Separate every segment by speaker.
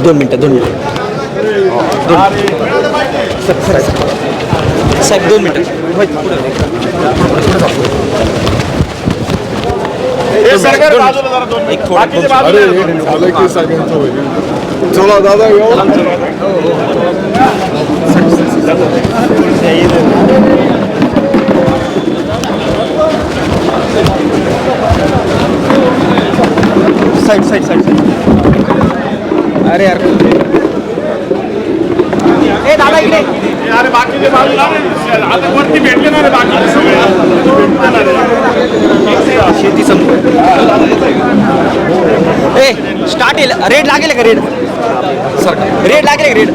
Speaker 1: 2 मिनटं 2 मिनटं साहेब 2 मिनटं एक थोडं
Speaker 2: चला दादा
Speaker 1: साइड साइड साइड अरे यार ए दादा इकडे
Speaker 3: अरे बाकीचे बाजूला आता वरती भेटले ना रे बाकीचे
Speaker 1: शेती संपू ए स्टार्ट येईल रेड लागेल का रेड सर रेड लागेल का रेड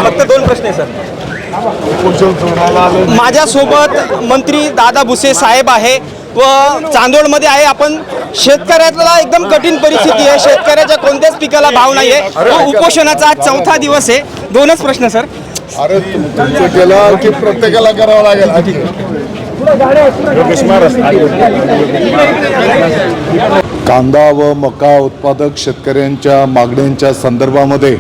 Speaker 1: फक्त दोन प्रश्न आहे सर. माझ्यासोबत मंत्री दादा भुसे साहेब आहे व चांदोडमध्ये आहे. आपण शेतकऱ्याला एकदम कठीण परिस्थिती आहे. शेतकऱ्याच्या कोणत्याच पिकाला भाव नाही आहे. उपोषणाचा आज 4था दिवस आहे. 2च प्रश्न सर.
Speaker 2: अरे तुमचं केलं की प्रत्येकाला करावं लागेल. कांदा व मका उत्पादक शेतकऱ्यांच्या मागण्यांच्या संदर्भामध्ये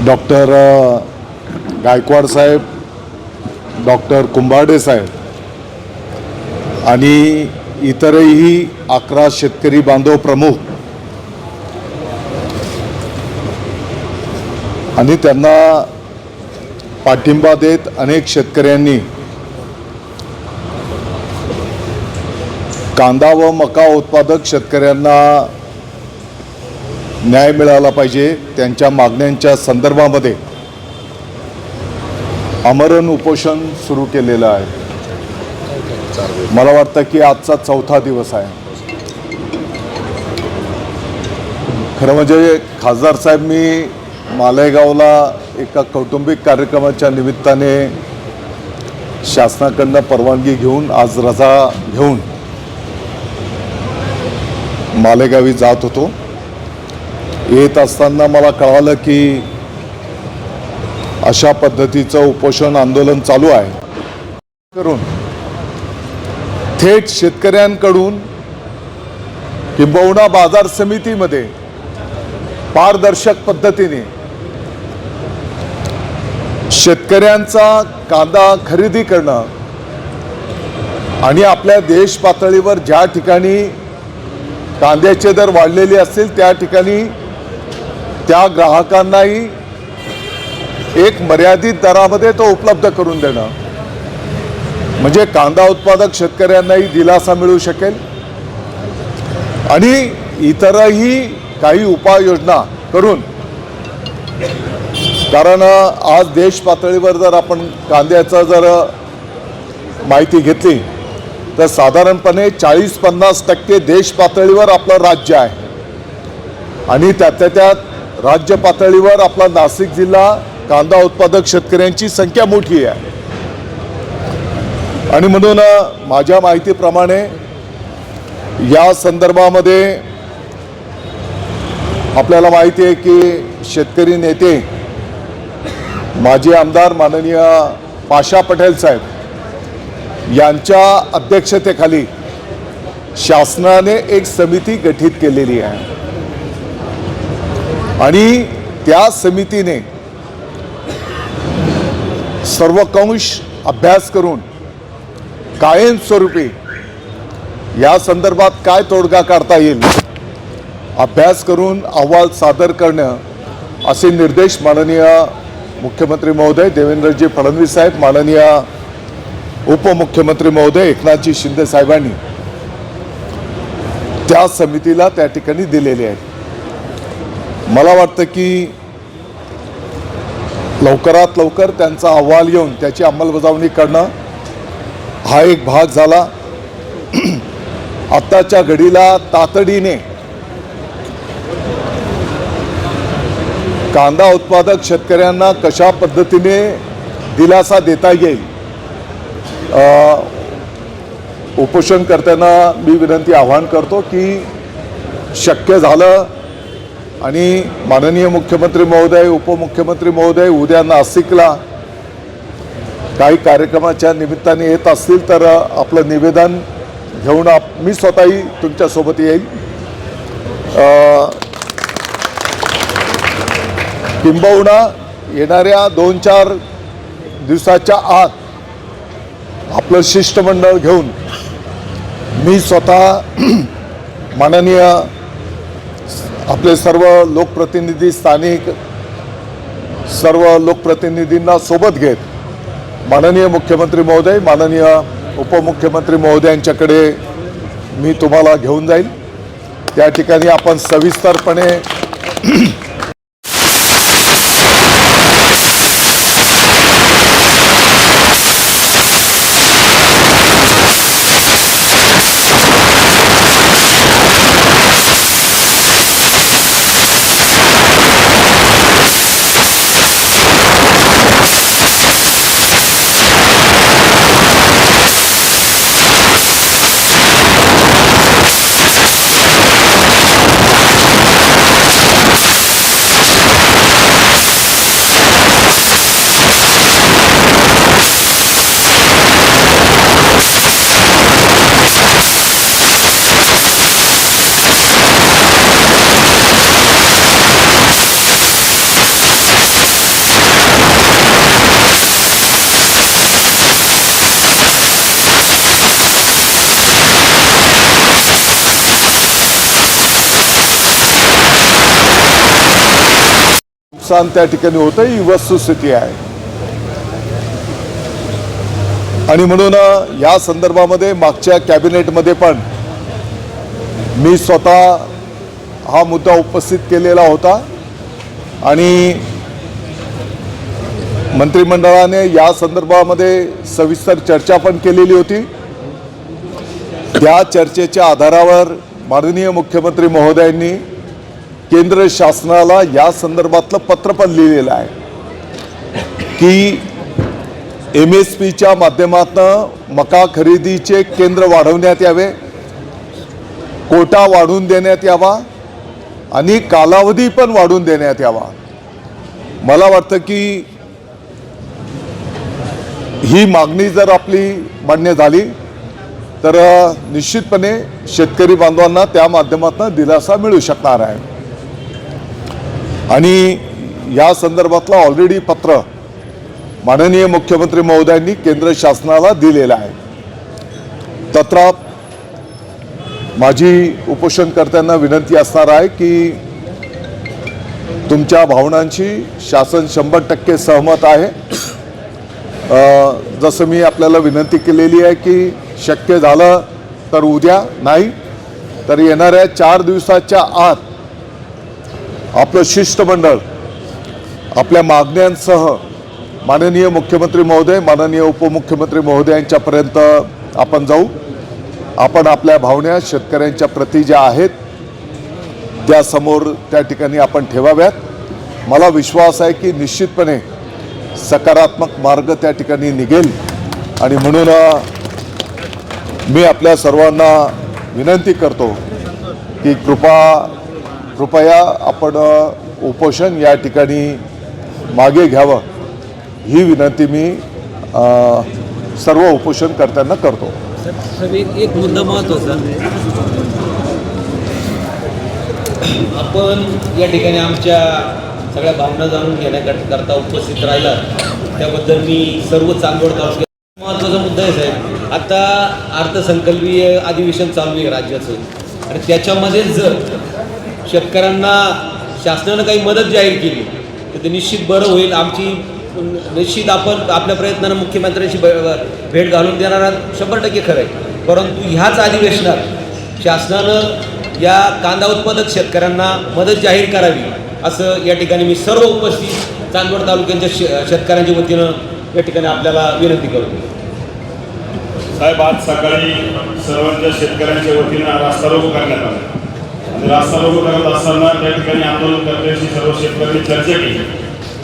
Speaker 2: डॉक्टर गायकवाड साहेब, डॉक्टर कुंभारडे साहेब आणि इतरही 11 शेतकरी बांधव प्रमुख आणि त्यांना पाठिंबा देत अनेक शेतकऱ्यांनी कांदा व मका उत्पादक शेतकऱ्यांना न्याय मिळाला पाहिजे, त्यांच्या मागण्यांच्या संदर्भामध्ये आमरण उपोषण सुरू केलेलं आहे. मला वाटतं की आजचा 4था दिवस आहे. खरं म्हणजे खासदार साहेब, मी मालेगावला एका कौटुंबिक कार्यक्रमाच्या निमित्ताने शासनाकडनं परवानगी घेऊन आज रजा घेऊन मालेगावी जात होतो. येत असताना मला कळालं की अशा पद्धतीचं उपोषण आंदोलन चालू आहे. करून थेट शेतकऱ्यांकडून किंबहुना बाजार समितीमध्ये पारदर्शक पद्धतीने शेतकऱ्यांचा कांदा खरेदी करणं आणि आपल्या देश पातळीवर ज्या ठिकाणी कांद्याचे दर वाढलेले असतील त्या ठिकाणी त्या ग्राहकांनाही एक मर्यादित दरामध्ये तो उपलब्ध करून देणं, म्हणजे कांदा उत्पादक शेतकऱ्यांनाही दिलासा मिळू शकेल आणि इतरही काही उपाययोजना करून. कारण आज देश पातळीवर जर आपण कांद्याचा जर माहिती घेतली तर साधारणपणे 40-50% देश पातळीवर आपलं राज्य आहे आणि त्यातल्या त्यात राज्य पातळीवर आपला नाशिक जिल्हा कांदा उत्पादक शेतकऱ्यांची संख्या मोठी आहे. आणि म्हणून माझ्या माहितीप्रमाणे या संदर्भामध्ये आपल्याला माहिती आहे की शेतकरी नेते माजी आमदार माननीय पाशा पटेल साहेब यांच्या अध्यक्षतेखाली शासनाने एक समिती गठीत केलेली आहे आणि त्या समितीने सर्वंकष अभ्यास करून कायमस्वरूपी या संदर्भात काय तोडगा काढता येईल अभ्यास करून अहवाल सादर करणं असे निर्देश माननीय मुख्यमंत्री महोदय देवेंद्रजी फडणवीस साहेब, माननीय उपमुख्यमंत्री महोदय एकनाथजी शिंदे साहेबांनी त्या समितीला त्या ठिकाणी दिलेले आहेत. मला वाटतं की लवकरात लवकर त्यांचा अहवाल येऊन त्याची अंमलबजावणी करणं हा एक भाग झाला. आत्ताच्या घडीला तातडीने कांदा उत्पादक शेतकऱ्यांना कशा पद्धतीने दिलासा देता येईल उपोषणकर्त्यांना मी विनंती आवाहन करतो की शक्य झालं आणि माननीय मुख्यमंत्री महोदय, उपमुख्यमंत्री महोदय उद्या नाशिकला काही कार्यक्रमाच्या निमित्ताने येत असतील तर आपलं निवेदन घेऊन मी स्वतःही तुमच्यासोबत येईल. किंबहुना येणाऱ्या 2-4 दिवसाच्या आत आपलं शिष्टमंडळ घेऊन मी स्वतः माननीय आपले सर्व लोकप्रतिनिधी, स्थानिक सर्व लोकप्रतिनिधींना सोबत घेत माननीय मुख्यमंत्री महोदय, माननीय उपमुख्यमंत्री महोदयांच्याकडे मी तुम्हाला घेऊन जाईल. त्या ठिकाणी आपण सविस्तरपणे नुकसान त्या ठिकाणी होतं ही वस्तुस्थिती आहे. आणि म्हणून या संदर्भामध्ये मागच्या कॅबिनेटमध्ये पण मी स्वतः हा मुद्दा उपस्थित केलेला होता आणि मंत्रिमंडळाने या संदर्भामध्ये सविस्तर चर्चा पण केलेली होती. त्या चर्चेच्या आधारावर माननीय मुख्यमंत्री महोदयांनी केंद्र शासनाला या संदर्भातलं पत्र पण लिहिलेलं आहे की MSPच्या माध्यमातून मका खरेदीचे केंद्र वाढवण्यात यावे, कोटा वाढवून देण्यात यावा आणि कालावधी पण वाढवून देण्यात यावा. मला वाटतं की ही मागणी जर आपली मान्य झाली तर निश्चितपणे शेतकरी बांधवांना त्या माध्यमातून दिलासा मिळू शकणार आहे. आणि या संदर्भातलं ऑलरेडी पत्र माननीय मुख्यमंत्री महोदयांनी केंद्र शासनाला दिलेलं आहे. तत्राप माझी उपोषणकर्त्यांना विनंती असणार आहे की तुमच्या भावनांशी शासन 100% सहमत आहे. जसं मी आपल्याला विनंती केलेली आहे की शक्य झालं तर उद्या, नाही तर येणाऱ्या 4 दिवसाच्या आत आपलं शिष्टमंडळ आपल्या मागण्यांसह माननीय मुख्यमंत्री महोदय, माननीय उपमुख्यमंत्री महोदयांच्यापर्यंत आपण जाऊ. आपण आपल्या भावना शेतकऱ्यांच्या प्रती ज्या आहेत त्या समोर त्या ठिकाणी आपण ठेवाव्यात. मला विश्वास आहे की निश्चितपणे सकारात्मक मार्ग त्या ठिकाणी निघेल. आणि म्हणून मी आपल्या सर्वांना विनंती करतो की कृपया आपण उपोषण या ठिकाणी मागे घ्यावं ही विनंती मी सर्व उपोषणकर्त्यांना करतो.
Speaker 4: एक मुद्दा महत्त्वाचा, आपण या ठिकाणी आमच्या सगळ्या भावना जाणून घेण्याकरता उपस्थित राहिला त्याबद्दल मी सर्व चांदवड तालुक्यात महत्त्वाचा मुद्दा आहे साहेब. आता अर्थसंकल्पीय अधिवेशन चालू आहे राज्याचं आणि त्याच्यामध्ये जर शेतकऱ्यांना शासनानं काही मदत जाहीर केली तर ते निश्चित बरं होईल. आमची निश्चित आपण आपल्या प्रयत्नानं मुख्यमंत्र्यांशी भेट घालून देणारा 100% खरं आहे. परंतु ह्याच अधिवेशनात शासनानं या कांदा उत्पादक शेतकऱ्यांना मदत जाहीर करावी असं या ठिकाणी मी सर्व उपस्थित चांदवड तालुक्यांच्या शेतकऱ्यांच्या वतीनं या ठिकाणी आपल्याला विनंती करतो.
Speaker 3: साहेब, आज सकाळी सर्वांच्या शेतकऱ्यांच्या वतीनं रास्ता रोको करण्यात आला आणि रास्ता रोको करत असताना त्या ठिकाणी आंदोलनकर्त्यांशी सर्व शेतकऱ्यांनी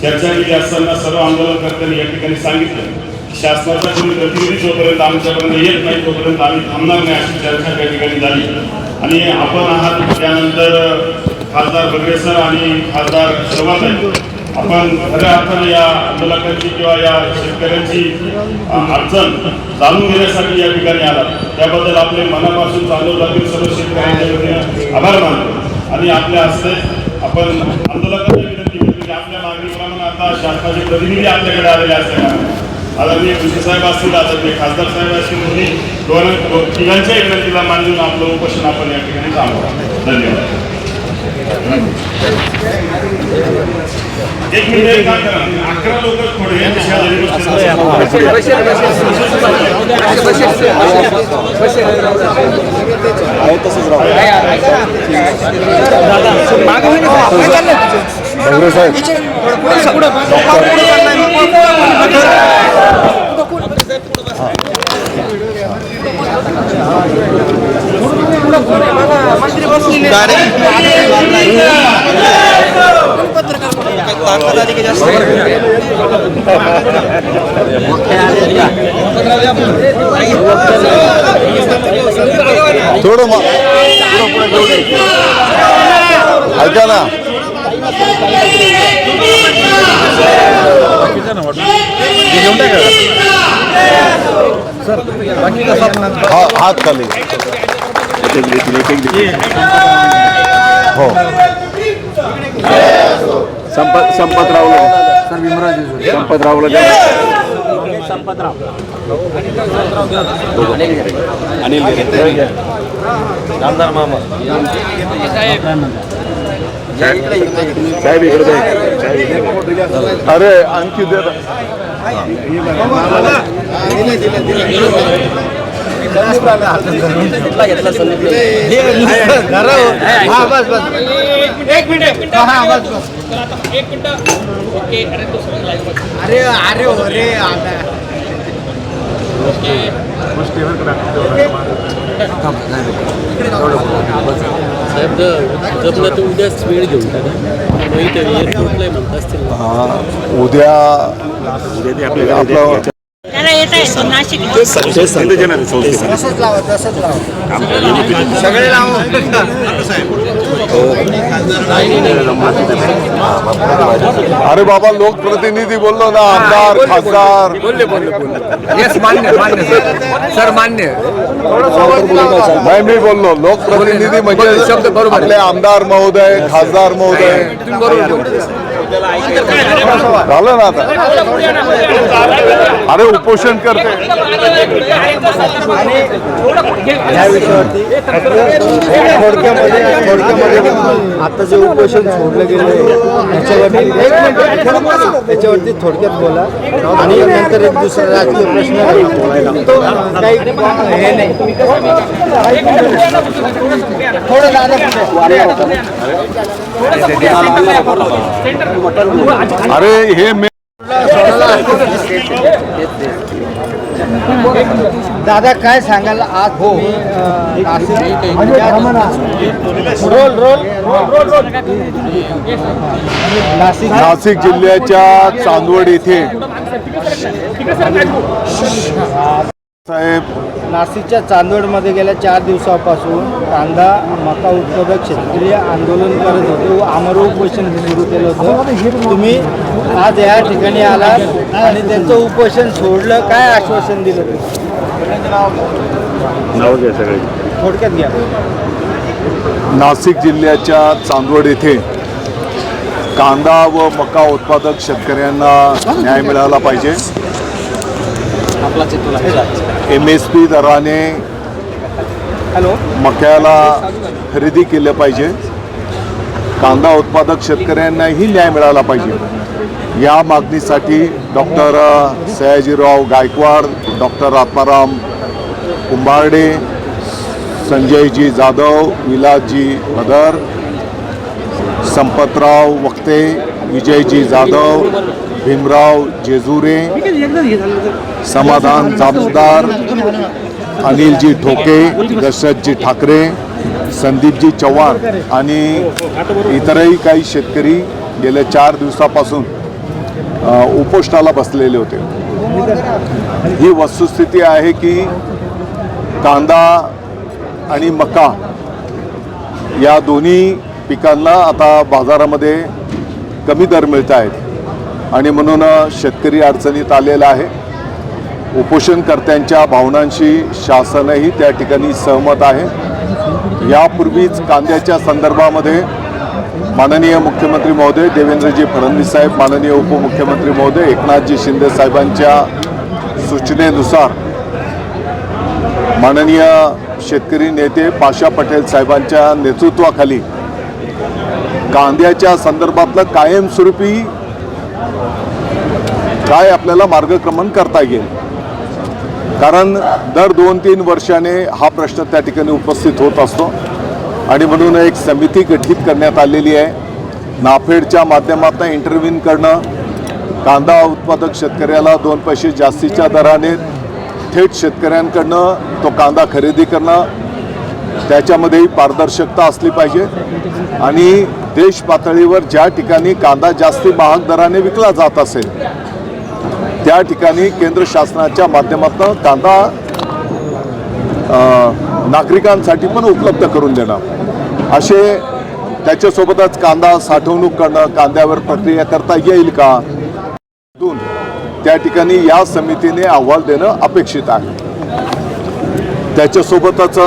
Speaker 3: चर्चा केली असताना सर्व आंदोलनकर्त्यांनी या ठिकाणी सांगितलं शासनाचा कोणी प्रतिनिधी जोपर्यंत आमच्यापर्यंत येत नाही तोपर्यंत आम्ही थांबणार नाही अशी चर्चा त्या ठिकाणी झाली. आणि आपण आहात त्यानंतर खासदार बगरे सर आणि खासदार शोभाताई, आपण खऱ्या अर्थाने या आंदोलकांची किंवा या शेतकऱ्यांची अडचण जाणून घेण्यासाठी या ठिकाणी आला, त्याबद्दल आपले मनापासून चांदोडमधील सर्व शेतकऱ्यांच्या वतीने आभार मानतो. आणि आपल्या हस्ते आपण आंदोलकांना विनंती करतो की आपल्या मागणीप्रमाणे आता शासनाचे प्रतिनिधी आपल्याकडे आलेले असतात, आदरणीय कृषी साहेब असतील, आदरणीय खासदार साहेब असतील, दोन्ही तिघांच्याही विनंतीला मान देऊन आपलं उपोषण आपण या ठिकाणी थांबवा. धन्यवाद. एक मिनिट एक काम करा, 11 लोक थोडे यांच्या शेजारी
Speaker 2: बगरे साहेब थोडं ऐका ना, हात खाली हो. संपतरावला सर, भीमराव संपतरावला अनिल आमदार मामा साहेब इकडे. अरे आणखी दे
Speaker 5: उद्याच वेळ घेऊन
Speaker 2: उद्या आपलं
Speaker 6: त्याला येत आहे नाशिक
Speaker 2: अरे बाबा, लोकप्रतिनिधी बोललो ना, आमदार खासदार
Speaker 5: बोलले मान्य सर मान्य.
Speaker 2: नाही, मी बोललो लोकप्रतिनिधी म्हणजे
Speaker 5: शब्द बरोबर.
Speaker 2: आपले आमदार महोदय, खासदार महोदय. झालं ना आता. अरे उपोषण करते
Speaker 7: या विषयावरती थोडक्यामध्ये आता जे उपोषण सोडलं गेलं त्याच्यावरती थोडक्यात बोला आणि नंतर एक दुसरा राजकीय प्रश्न तो काही हे नाही. थोडं
Speaker 2: अरे हे
Speaker 7: दादा काय सांगाल आज हो
Speaker 2: नाशिक जिल्ह्याच्या चांदवड येथे साहेब
Speaker 7: नाशिकच्या चांदवडमध्ये गेल्या 4 दिवसापासून कांदा मका उत्पादक शेतकरी आंदोलन करत होते व आमरण उपोषण सुरू केलं होतं. तुम्ही आज या ठिकाणी आलात आणि त्यांचं उपोषण सोडलं, काय आश्वासन दिलं? थोडक्यात घ्या.
Speaker 2: नाशिक जिल्ह्याच्या चांदवड येथे कांदा व मका उत्पादक शेतकऱ्यांना न्याय मिळाला पाहिजे. MSP दराने मक्याला खरेदी केलं पाहिजे. कांदा उत्पादक शेतकऱ्यांनाही न्याय मिळाला पाहिजे. या मागणीसाठी डॉक्टर सयाजीराव गायकवाड, डॉक्टर आत्माराम कुंभारडे, संजयजी जाधव, विलासजी भदर, संपतराव वक्ते, विजयजी जाधव, भीमराव जेजुरे, समाधान जामदार, अनिलजी ठोके, दशरथजी ठाकरे, संदीपजी चव्हाण आणि इतरही काही शेतकरी गेल्या 4 दिवसापासून उपोषणाला बसलेले होते. ही वस्तुस्थिती आहे की कांदा आणि मका या दोन्ही पिकांना आता बाजारामध्ये कमी दर मिळत आहेत आणि म्हणून शेतकरी अडचणीत आलेला आहे. उपोषणकर्त्यांच्या भावनांशी शासनही त्या ठिकाणी सहमत आहे. यापूर्वीच कांद्याच्या संदर्भामध्ये माननीय मुख्यमंत्री महोदय देवेंद्रजी फडणवीस साहेब, माननीय उपमुख्यमंत्री महोदय एकनाथजी शिंदे साहेबांच्या सूचनेनुसार माननीय शेतकरी नेते पाशा पटेल साहेबांच्या नेतृत्वाखाली कांद्याच्या संदर्भातलं कायमस्वरूपी काय आपल्याला मार्गक्रमण करता येईल. कारण दर 2-3 वर्षाने हा प्रश्न त्या ठिकाणी उपस्थित होत असतो आणि म्हणून एक समिती गठीत करण्यात आलेली आहे. नाफेडच्या माध्यमातून इंटरव्ह्यू करणं, कांदा उत्पादक शेतकऱ्याला 2 पैसे जास्तीच्या दराने थेट शेतकऱ्यांकडनं तो कांदा खरेदी करणं, त्याच्यामध्येही पारदर्शकता असली पाहिजे आणि देश पातळीवर ज्या ठिकाणी कांदा जास्ती महाग दराने विकला जात असेल त्या ठिकाणी केंद्र शासनाच्या माध्यमातून कांदा नागरिकांसाठी पण उपलब्ध करून देणं, असे त्याच्यासोबतच कांदा साठवणूक करणं, कांद्यावर प्रक्रिया करता येईल का, त्या ठिकाणी या समितीने अहवाल देणं अपेक्षित आहे. त्याच्यासोबतच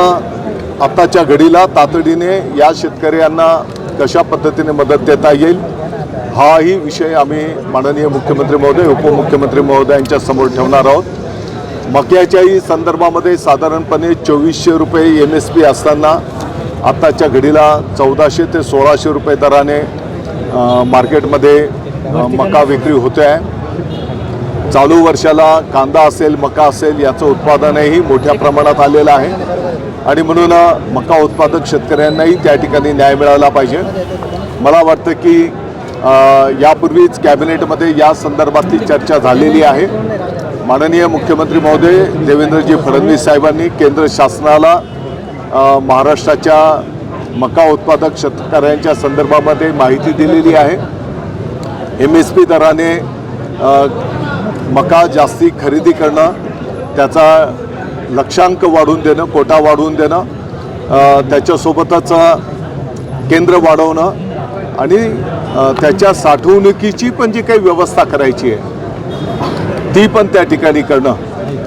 Speaker 2: आत्ताच्या घडीला तातडीने या शेतकऱ्यांना कशा पद्धतीने मदत देता येईल हाही विषय आम्ही माननीय मुख्यमंत्री महोदय, उपमुख्यमंत्री महोदयांच्या समोर ठेवणार आहोत. मक्याच्याही संदर्भामध्ये साधारणपणे 2400 रुपये MSP असताना आत्ताच्या घडीला 1400 ते 1600 रुपये दराने मार्केटमध्ये मका विक्री होते आहे. चालू वर्षाला कांदा असेल, मका असेल याचं उत्पादनही मोठ्या प्रमाणात आलेलं आहे आणि म्हणून मका उत्पादक शेतकऱ्यांनाही त्या ठिकाणी न्याय मिळाला पाहिजे. मला वाटतं की यापूर्वीच कॅबिनेटमध्ये या संदर्भातली चर्चा झालेली आहे. माननीय मुख्यमंत्री महोदय देवेंद्रजी फडणवीस साहेबांनी केंद्र शासनाला महाराष्ट्राच्या मका उत्पादक शेतकऱ्यांच्या संदर्भामध्ये माहिती दिलेली आहे. MSP दराने मका जास्ती खरेदी करणं, त्याचा लक्षांक वाढवून देणं, कोटा वाढवून देणं, त्याच्यासोबतच केंद्र वाढवणं आणि त्याच्या साठवणुकीची पण जी काही व्यवस्था करायची आहे ती पण त्या ठिकाणी करणं,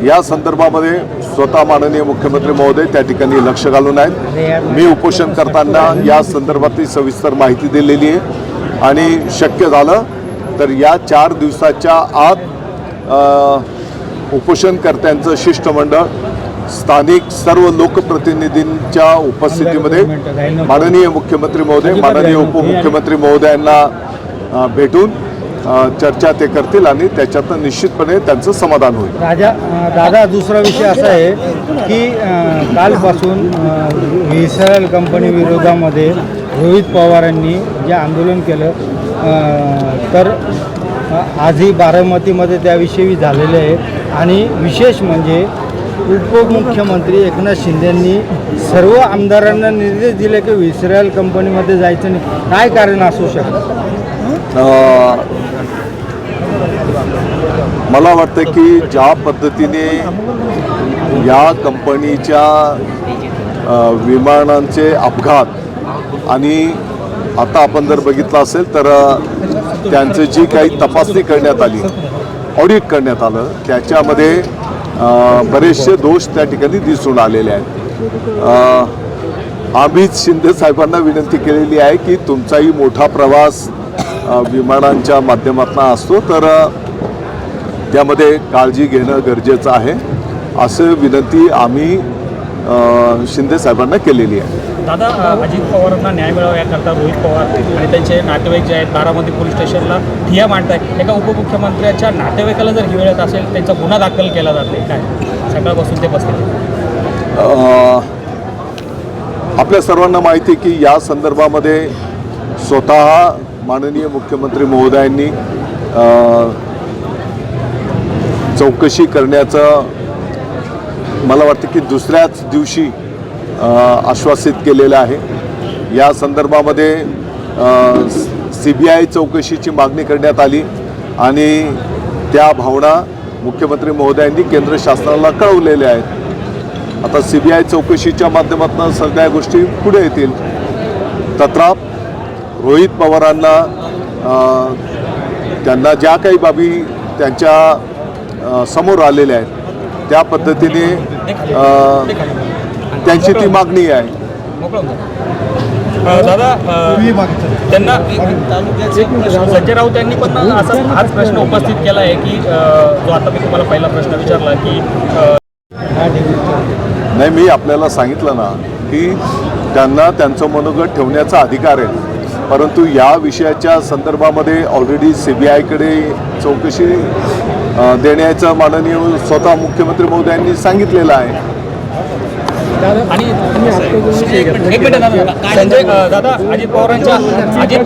Speaker 2: या संदर्भामध्ये स्वतः माननीय मुख्यमंत्री महोदय त्या ठिकाणी लक्ष घालून आहेत. मी उपोषण करताना या संदर्भातली सविस्तर माहिती दिलेली आहे आणि शक्य झालं तर या 4 दिवसाच्या आत उपोषणकर्त्यांचं शिष्टमंडळ स्थानिक सर्व लोकप्रतिनिधींच्या उपस्थितीमध्ये माननीय मुख्यमंत्री महोदय, माननीय उपमुख्यमंत्री महोदयांना भेटून चर्चा ते करतील आणि त्याच्यातून निश्चितपणे त्यांचं समाधान होईल.
Speaker 7: दादा, दुसरा विषय असा आहे की कालपासून विसरल कंपनी विरोधामध्ये रोहित पवारांनी जे आंदोलन केलं तर आजही बारामतीमध्ये त्याविषयी झालेले आहे आणि विशेष म्हणजे उपमुख्यमंत्री एकनाथ शिंदेंनी सर्व आमदारांना निर्देश दिले की विसरल कंपनीमध्ये जायचं नाही. काय कारण असू शकतं?
Speaker 2: मला वाटतं की ज्या पद्धतीने या कंपनीच्या विमानांचे अपघात आणि आता आपण जर बघितलं असेल तर त्यांची जी काही तपासणी करण्यात आली, ऑडिट करण्यात आलं, त्याच्यामध्ये बरेचसे दोष त्या ठिकाणी दिसून आलेले आहेत. आम्हीच शिंदे साहेबांना विनंती केलेली आहे की तुमचाही मोठा प्रवास विमानांच्या माध्यमातून असतो तर त्यामध्ये काळजी घेणं गरजेचं आहे, असं विनंती आम्ही शिंदे साहेबांना केलेली आहे.
Speaker 8: दादा, अजित पवारांना न्याय मिळावा याकरता रोहित पवार आणि त्यांचे नातेवाईक जे आहेत बारामती पोलीस स्टेशनला ठिय्या मांडतात. एका उपमुख्यमंत्र्याच्या नातेवाईकाला जर हिवाळ्यात असेल त्यांचा गुन्हा दाखल केला जाते, काय सकाळपासून ते बसले?
Speaker 2: आपल्या सर्वांना माहिती आहे की या संदर्भामध्ये स्वतः माननीय मुख्यमंत्री महोदयांनी चौकशी करण्याचं मला वाटतं की दुसऱ्याच दिवशी आश्वासित केलेलं आहे. या संदर्भामध्ये CBI चौकशीची मागणी करण्यात आली आणि त्या भावना मुख्यमंत्री महोदयांनी केंद्र शासनाला कळवलेल्या आहेत. आता CBI चौकशीच्या माध्यमातून सगळ्या गोष्टी पुढे येतील. तत्राप रोहित पवारांना त्यांना ज्या काही बाबी त्यांच्या समोर आलेल्या आहेत त्या पद्धतीने त्यांची ती मागणी आहे.
Speaker 8: दादा त्यांना संजय राऊत यांनी पण असा हाच प्रश्न उपस्थित केला आहे की जो आता मी तुम्हाला पहिला प्रश्न विचारला की
Speaker 2: नाही, मी आपल्याला सांगितलं ना की त्यांना त्यांचं मनोगत ठेवण्याचा अधिकार आहे, परंतु या विषयाच्या संदर्भामध्ये ऑलरेडी CBIकडे चौकशी देण्याचं माननीय स्वतः मुख्यमंत्री महोदयांनी सांगितलेलं आहे.
Speaker 8: आणि एक मिनिट संजय दादा अजित पवारांच्या अजित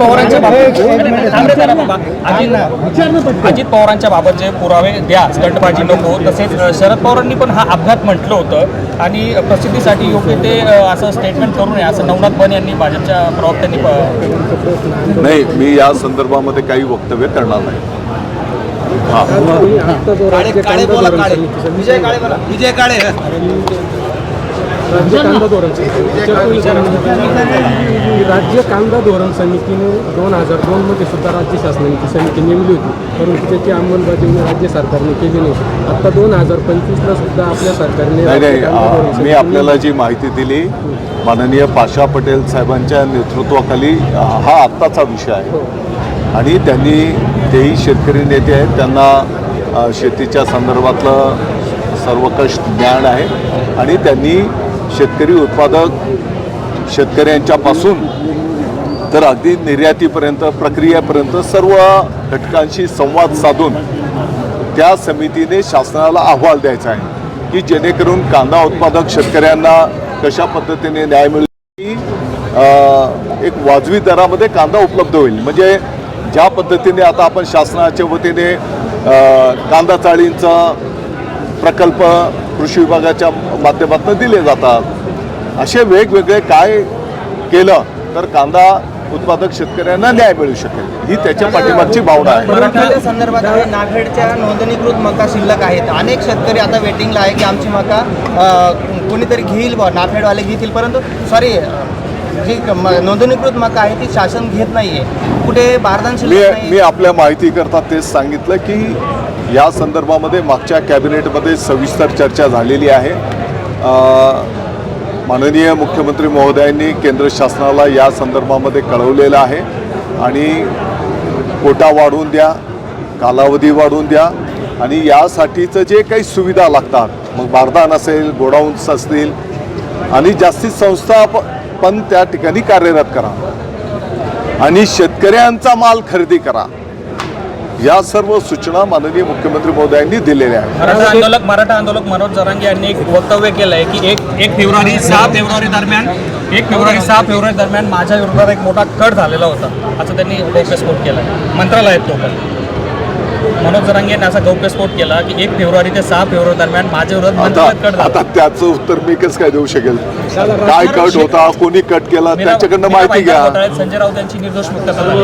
Speaker 8: पवारांच्या बाबत जे पुरावे द्या, स्टंटबाजी नको. तसेच शरद पवारांनी पण हा अपघात म्हटलं होतं आणि प्रसिद्धीसाठी योग्य ते असं स्टेटमेंट करू नये असं नवनाथ बन यांनी भाजपच्या प्रवक्त्यांनी
Speaker 2: नाही, मी या संदर्भामध्ये काही वक्तव्य करणार नाही.
Speaker 1: विजय काळे
Speaker 9: राज्य कांदा धोरण समितीने 2002 मध्ये सुद्धा राज्य शासनाने ती समिती नेमली होती, परंतु त्याची अंमलबजावणी राज्य सरकारने केली नाही. आता 2025ला सुद्धा आपल्या सरकारने
Speaker 2: नाही, मी आपल्याला जी माहिती दिली माननीय पाशा पटेल साहेबांच्या नेतृत्वाखाली हा आत्ताचा विषय आहे आणि त्यांनी तेही शेतकरी नेते आहेत, त्यांना शेतीच्या संदर्भातलं सर्व कष्ट ज्ञान आहे आणि त्यांनी शेतकरी उत्पादक शेतकऱ्यांच्यापासून तर अगदी निर्यातीपर्यंत प्रक्रियेपर्यंत सर्व घटकांशी संवाद साधून त्या समितीने शासनाला अहवाल द्यायचा आहे की जेणेकरून कांदा उत्पादक शेतकऱ्यांना कशा पद्धतीने न्याय मिळेल की एक वाजवी दरामध्ये कांदा उपलब्ध होईल. म्हणजे ज्या पद्धतीने आता आपण शासनाच्या वतीने कांदा चाळींचा प्रकल्प कृषी विभागाच्या माध्यमातून दिले जातात, असे वेगवेगळे काय केलं तर कांदा उत्पादक शेतकऱ्यांना न्याय मिळू शकेल, ही त्याच्या पाठीमागची भावना आहे.
Speaker 1: मराठवाड्या संदर्भात नाफेडच्या नोंदणीकृत मका शिल्लक आहेत. अनेक शेतकरी आता वेटिंगला आहे की आमची मका कोणीतरी घेईल, नाफेडवाले घेतील, परंतु जी नोंदणीकृत मका आहे ती शासन घेत नाहीये. कुठे बारदान शिल्लक नाही.
Speaker 2: मी आपल्या माहितीकरता तेच सांगितलं की या संदर्भामध्ये मागच्या कॅबिनेटमध्ये सविस्तर चर्चा झालेली आहे. माननीय मुख्यमंत्री महोदयांनी केंद्र शासनाला या संदर्भामध्ये कळवलेलं आहे आणि कोटा वाढवून द्या, कालावधी वाढवून द्या आणि यासाठीचं जे काही सुविधा लागतात, मग बारदान असेल, गोडाऊन्स असतील आणि जास्तीत संस्था पण त्या ठिकाणी कार्यरत करा आणि शेतकऱ्यांचा माल खरेदी करा, या सर्व सूचना माननीय मुख्यमंत्री महोदयांनी दिलेल्या आहेत.
Speaker 8: मराठा आंदोलक मनोज जरांगे यांनी एक वक्तव्य केलं आहे की 1 फेब्रुवारी 6 फेब्रुवारी दरम्यान माझ्या विरोधात एक मोठा कट झालेला होता असं त्यांनी गौप्यस्फोट केला. मंत्रालयात तो पण मनोज जरांगे यांनी असा गौप्यस्फोट केला की 1 फेब्रुवारी ते 6 फेब्रुवारी दरम्यान माझ्या विरोधात मंत्रालयात कट झाला.
Speaker 2: आता त्याचं उत्तर मी कसं काय देऊ शकेल? काय कट होता, कोणी कट केला, त्याच्याकडनं माहिती घ्या.
Speaker 8: संजय राऊत यांची निर्दोष मुक्तता झाली.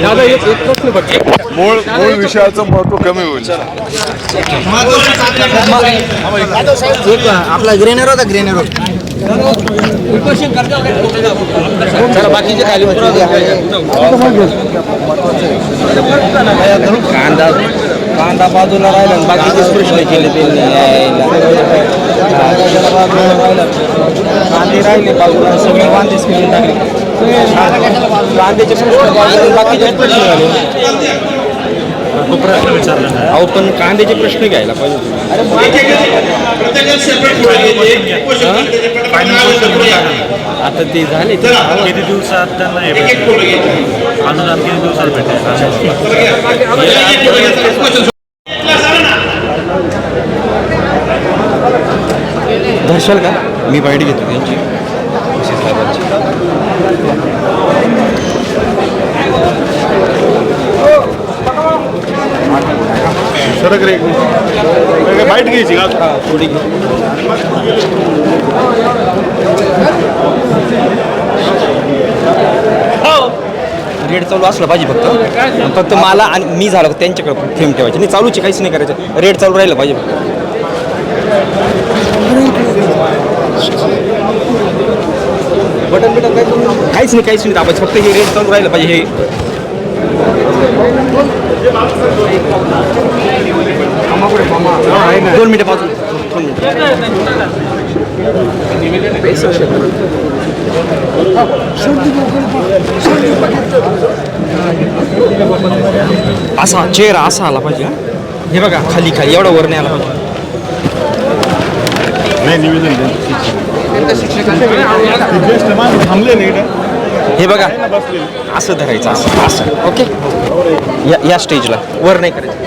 Speaker 9: दादा एक प्रश्न बघ,
Speaker 2: मूळ विषयाचं महत्व कमी होईल.
Speaker 1: आपला ग्रेनर होता, ग्रेनर बाकीचे खाली कांदा बाजूला राहिला, बाकीचेच प्रश्न केले कांदे राहिले बाजूला, सगळे वांदेच करून टाकले. कांद्याचे प्रश्न बाकीचे प्रश्न झाले.
Speaker 8: प्रश्न विचारला
Speaker 1: अहो पण कांद्याचे प्रश्न घ्यायला पाहिजे. आता ते झाले
Speaker 8: किती दिवसात त्यांना अनुदान किती दिवसात भेटेल?
Speaker 1: धरशाल का? मी बाईट घेतो त्यांची साहेबांची.
Speaker 3: सरक रे, बाईट घ्यायची का?
Speaker 1: थोडी रेड चालू असलं पाहिजे फक्त मला आणि मी झालं त्यांच्याकडे थेंब ठेवायचे नाही, चालूचे काहीच नाही करायचं, रेड चालू राहिलं पाहिजे. बटन बिटन काय काहीच नाही दाबायचं, फक्त हे रेट चालू राहिलं पाहिजे. हे दोन मिनिटं पाहतो. असा चेहरा असा आला पाहिजे. हे बघा खाली एवढा वर नाही आला पाहिजे. हे बघा असं धरायचं, असं ओके. या स्टेजला वर नाही करायचं.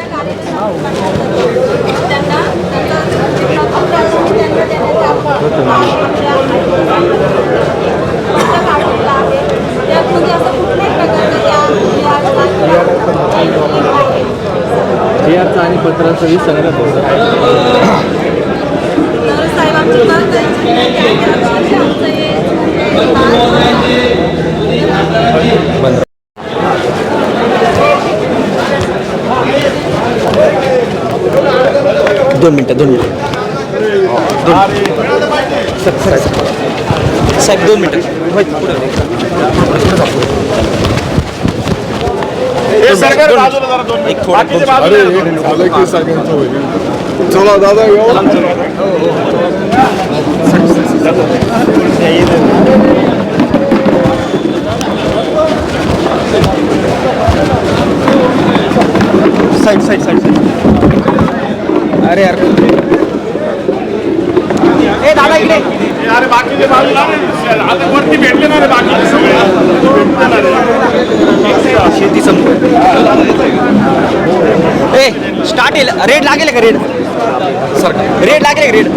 Speaker 5: आणि पत्राचाही संग्रह
Speaker 1: दोन मिनिटं साहेब 2 मिनिटं. एक थोडं
Speaker 2: अरे मला की सांगायचं होईल. चला दादा येऊ.
Speaker 1: साईड. अरे यार ए दादा इकडे.
Speaker 3: अरे बाकीचे बाजूला आता वरती भेटले ना रे बाकीचे सगळे
Speaker 1: शेती ए स्टार्ट येईल. रेड लागेल का? रेड सर रेड लागेल का? रेड